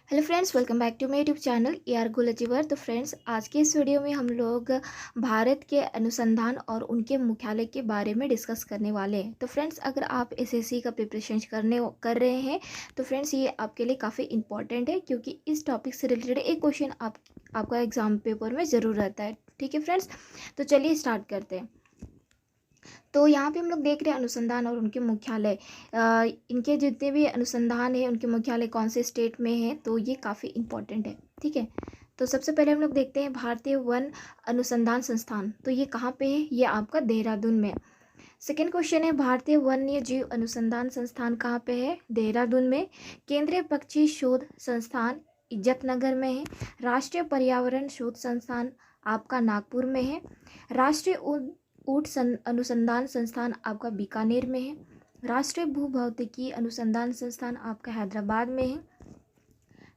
Hello friends, welcome back to my YouTube channel AR Gul achiever. तो friends, आज के इस वीडियो में हम लोग भारत के अनुसंधान और उनके मुख्यालय के बारे में डिस्कस करने वाले हैं। तो फ्रेंड्स, अगर आप SSC का प्रिपरेशन कर रहे हैं तो फ्रेंड्स ये आपके लिए काफ़ी इंपॉर्टेंट है, क्योंकि इस टॉपिक से रिलेटेड एक क्वेश्चन आपका एग्जाम पेपर में ज़रूर रहता है। ठीक है फ्रेंड्स, तो चलिए स्टार्ट करते हैं। तो यहाँ पे हम लोग देख रहे हैं अनुसंधान और उनके मुख्यालय। इनके जितने भी अनुसंधान है उनके मुख्यालय कौन से स्टेट में है, तो ये काफ़ी इम्पोर्टेंट है। ठीक है, तो सबसे पहले हम लोग देखते हैं भारतीय वन अनुसंधान संस्थान। तो ये कहाँ पे है? ये आपका देहरादून में। सेकेंड क्वेश्चन है, भारतीय वन्य जीव अनुसंधान संस्थान कहाँ पे है? देहरादून में। केंद्रीय पक्षी शोध संस्थान इज्जतनगर में है। राष्ट्रीय पर्यावरण शोध संस्थान आपका नागपुर में है। राष्ट्रीय ऊँट अनुसंधान संस्थान आपका बीकानेर में है। राष्ट्रीय भूभौतिकी अनुसंधान संस्थान आपका हैदराबाद में है।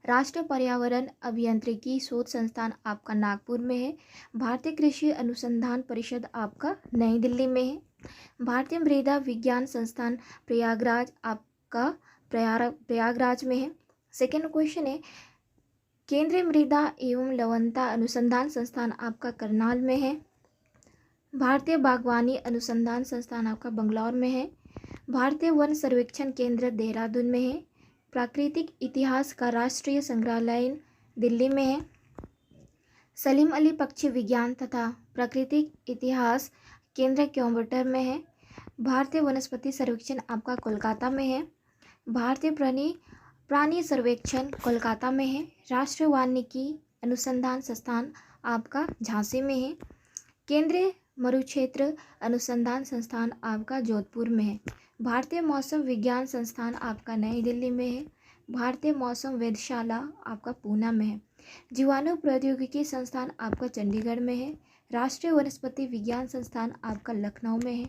राष्ट्रीय पर्यावरण अभियांत्रिकी शोध संस्थान आपका नागपुर में है। भारतीय कृषि अनुसंधान परिषद आपका नई दिल्ली में है। भारतीय मृदा विज्ञान संस्थान प्रयागराज आपका प्रयागराज में है। सेकेंड क्वेश्चन है, केंद्रीय मृदा एवं लवणता अनुसंधान संस्थान आपका करनाल में है। भारतीय बागवानी अनुसंधान संस्थान आपका बंगलौर में है। भारतीय वन सर्वेक्षण केंद्र देहरादून में है। प्राकृतिक इतिहास का राष्ट्रीय संग्रहालय दिल्ली में है। सलीम अली पक्षी विज्ञान तथा प्राकृतिक इतिहास केंद्र कोयम्बटूर में है। भारतीय वनस्पति सर्वेक्षण आपका कोलकाता में है। भारतीय प्राणी सर्वेक्षण कोलकाता में है। राष्ट्रीय वानिकी अनुसंधान संस्थान आपका झांसी में है। केंद्रीय मरुक्षेत्र अनुसंधान संस्थान आपका जोधपुर में है। भारतीय मौसम विज्ञान संस्थान आपका नई दिल्ली में है। भारतीय मौसम वेधशाला आपका पूना में है। जीवाणु प्रौद्योगिकी संस्थान आपका चंडीगढ़ में है। राष्ट्रीय वनस्पति विज्ञान संस्थान आपका लखनऊ में है।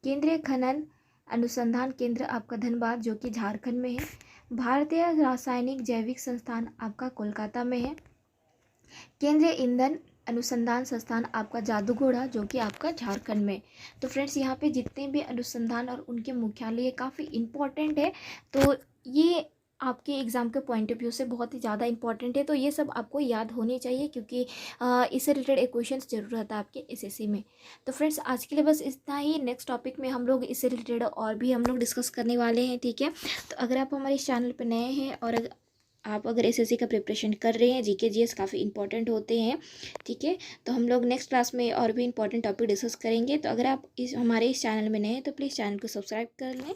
केंद्रीय खनन अनुसंधान केंद्र आपका धनबाद जो कि झारखंड में है। भारतीय रासायनिक जैविक संस्थान आपका कोलकाता में है। केंद्रीय ईंधन अनुसंधान संस्थान आपका जादूगोड़ा जो कि आपका झारखंड में। तो फ्रेंड्स, यहाँ पे जितने भी अनुसंधान और उनके मुख्यालय काफ़ी इम्पोर्टेंट है। तो ये आपके एग्ज़ाम के पॉइंट ऑफ व्यू से बहुत ही ज़्यादा इंपॉर्टेंट है। तो ये सब आपको याद होनी चाहिए, क्योंकि इससे रिलेटेड एक क्वेश्चन जरूर रहता है आपके SSC में। तो फ्रेंड्स, आज के लिए बस इतना ही। नेक्स्ट टॉपिक में हम लोग इससे रिलेटेड और भी हम लोग डिस्कस करने वाले हैं। ठीक है, तो अगर आप हमारे इस चैनल पर नए हैं और आप अगर SSC का प्रिपरेशन कर रहे हैं, GK GS काफ़ी इंपॉर्टेंट होते हैं। ठीक है, तो हम लोग नेक्स्ट क्लास में और भी इंपॉर्टेंट टॉपिक डिस्कस करेंगे। तो अगर आप हमारे इस चैनल में नए हैं तो प्लीज़ चैनल को सब्सक्राइब कर लें।